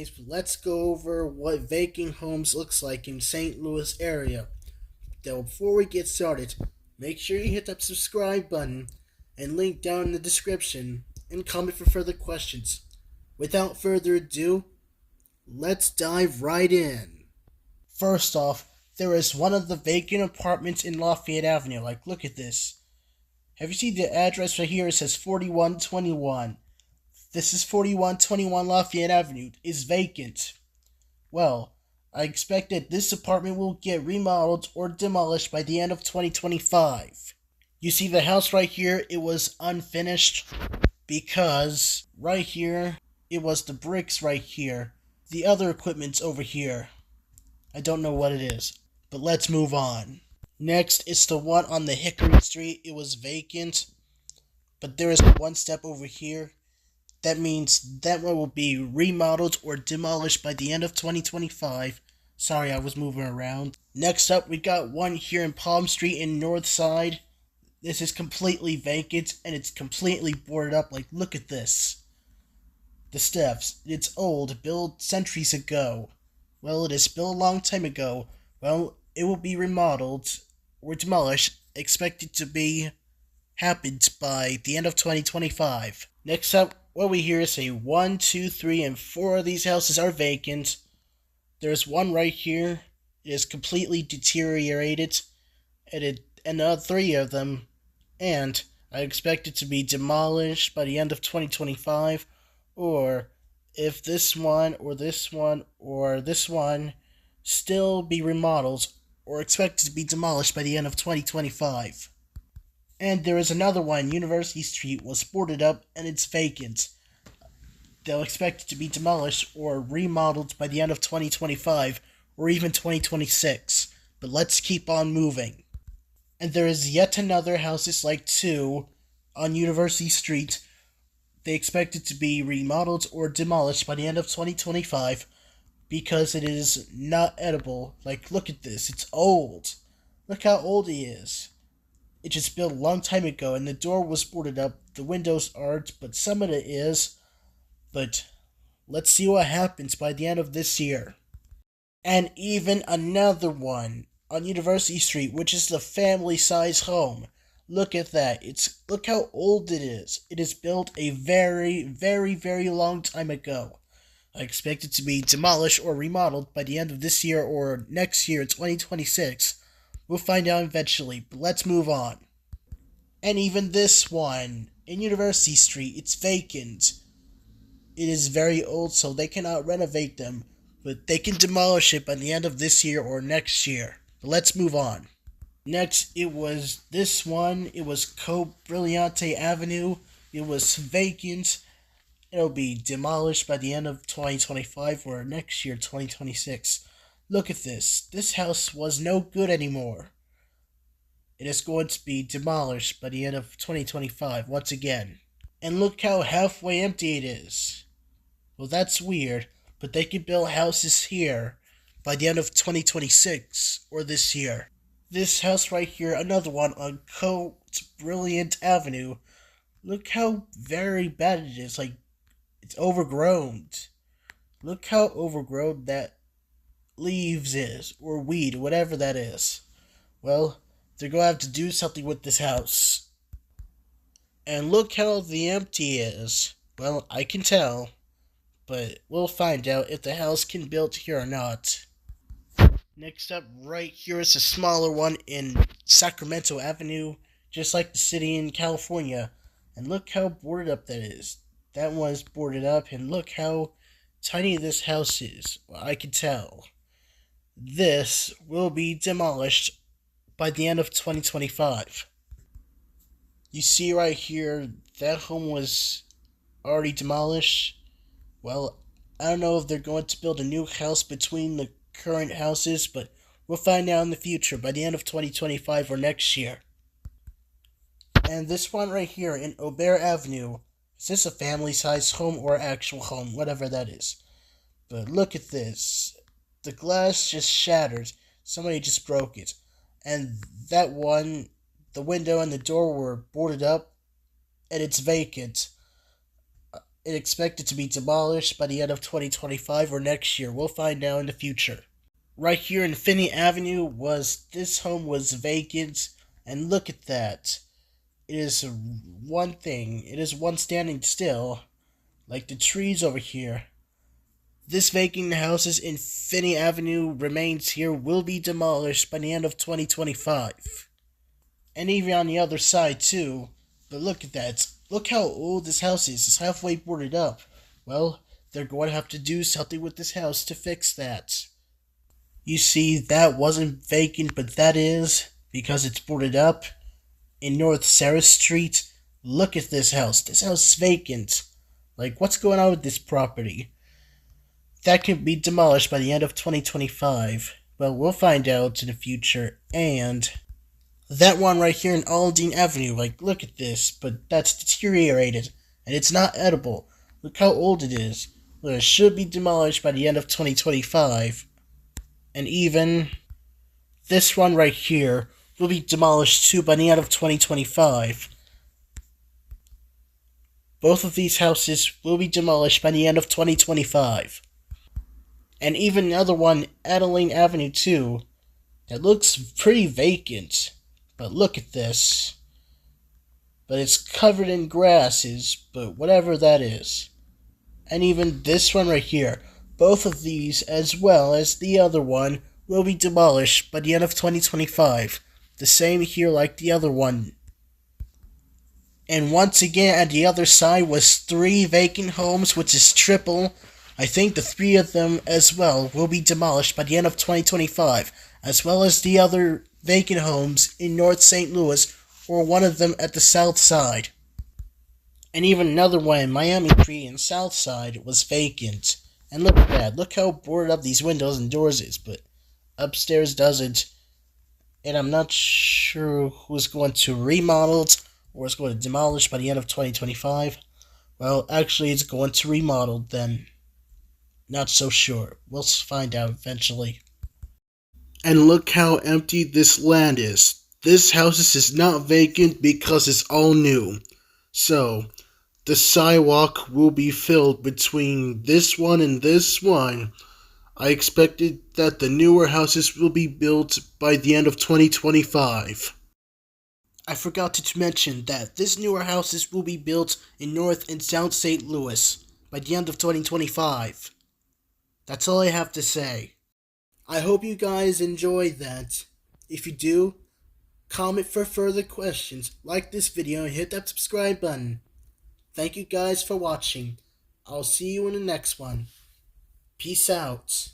things, but let's go over what vacant homes looks like in St. Louis area. Now, before we get started, make sure you hit that subscribe button and link down in the description and comment for further questions. Without further ado, let's dive right in. First off, there is one of the vacant apartments in Lafayette Avenue. Look at this. Have you seen the address right here? It says 4121. This is 4121 Lafayette Avenue. Is vacant. Well, I expect that this apartment will get remodeled or demolished by the end of 2025. You see the house right here, it was unfinished because right here, it was the bricks right here. The other equipment's over here. I don't know what it is, but let's move on. Next, it's the one on the Hickory Street. It was vacant, but there is one step over here. That means that one will be remodeled or demolished by the end of 2025. Sorry, I was moving around. Next up, we got one here in Palm Street in North Side. This is completely vacant, and it's completely boarded up. Look at this. The steps. It's old, built centuries ago. Well, it is built a long time ago. Well, it will be remodeled or demolished, expected to be happened by the end of 2025. Next up, what we hear is say 1, 2, 3, and 4 of these houses are vacant. There's one right here. It is completely deteriorated, and 3 of them, and I expect it to be demolished by the end of 2025, or if this one or this one or this one still be remodeled or expected to be demolished by the end of 2025. And there is another one, University Street, was boarded up and it's vacant. They'll expect it to be demolished or remodeled by the end of 2025 or even 2026. But let's keep on moving. And there is yet another houses like 2 on University Street. They expect it to be remodeled or demolished by the end of 2025 because it is not edible. Look at this. It's old. Look how old it is. It just built a long time ago, and the door was boarded up. The windows aren't, but some of it is. But let's see what happens by the end of this year. And even another one on University Street, which is the family-size home. Look at that. Look how old it is. It is built a very, very, very long time ago. I expect it to be demolished or remodeled by the end of this year or next year, 2026. We'll find out eventually, but let's move on. And even this one, in University Street, it's vacant. It is very old, so they cannot renovate them, but they can demolish it by the end of this year or next year. But let's move on. Next, it was this one. It was Brillante Avenue. It was vacant. It'll be demolished by the end of 2025 or next year, 2026. Look at this. This house was no good anymore. It is going to be demolished by the end of 2025 once again. And look how halfway empty it is. Well, that's weird, but they can build houses here by the end of 2026 or this year. This house right here, another one on Brilliant Avenue. Look how very bad it is. It's overgrown. Look how overgrown that leaves is, or weed, whatever that is. Well, they're going to have to do something with this house. And look how the empty is. Well, I can tell, but we'll find out if the house can be built here or not. Next up, right here is a smaller one in Sacramento Avenue, just like the city in California. And look how boarded up that is. That one is boarded up, and look how tiny this house is. Well, I can tell. This will be demolished by the end of 2025. You see right here, that home was already demolished. Well, I don't know if they're going to build a new house between the current houses, but we'll find out in the future by the end of 2025 or next year. And this one right here in Aubert Avenue, is this a family-sized home or actual home, whatever that is? But look at this. The glass just shattered. Somebody just broke it. And that one, the window and the door were boarded up, and it's vacant. expected to be demolished by the end of 2025 or next year. We'll find out in the future. Right here in Finney Avenue this home was vacant, and look at that. It is one standing still, like the trees over here. This vacant houses in Finney Avenue remains here will be demolished by the end of 2025. And even on the other side too. But look at that. Look how old this house is. It's halfway boarded up. Well, they're going to have to do something with this house to fix that. You see, that wasn't vacant, but that is, because it's boarded up. In North Sarah Street, look at this house. This house is vacant. Like, what's going on with this property? That can be demolished by the end of 2025. Well, we'll find out in the future. And that one right here in Aldine Avenue, like, look at this, but that's deteriorated, and it's not edible. Look how old it is. Well, it should be demolished by the end of 2025. And even this one right here will be demolished too by the end of 2025. Both of these houses will be demolished by the end of 2025. And even the other one, Adeline Avenue too, it looks pretty vacant. But look at this. But it's covered in grasses, but whatever that is. And even this one right here, both of these as well as the other one will be demolished by the end of 2025. The same here like the other one. And once again at the other side was 3 vacant homes, which is triple. I think the 3 of them as well will be demolished by the end of 2025, as well as the other vacant homes in North St. Louis, or one of them at the south side. And even another one in Miami Street in South Side was vacant. And look at that. Look how boarded up these windows and doors is, but upstairs doesn't. And I'm not sure who's going to remodel it or is going to demolish by the end of 2025. Well, actually, it's going to remodel then. Not so sure. We'll find out eventually. And look how empty this land is. This house is not vacant because it's all new. So, the sidewalk will be filled between this one and this one. I expected that the newer houses will be built by the end of 2025. I forgot to mention that this newer houses will be built in North and South St. Louis by the end of 2025. That's all I have to say. I hope you guys enjoyed that. If you do, comment for further questions, like this video, and hit that subscribe button. Thank you guys for watching. I'll see you in the next one. Peace out.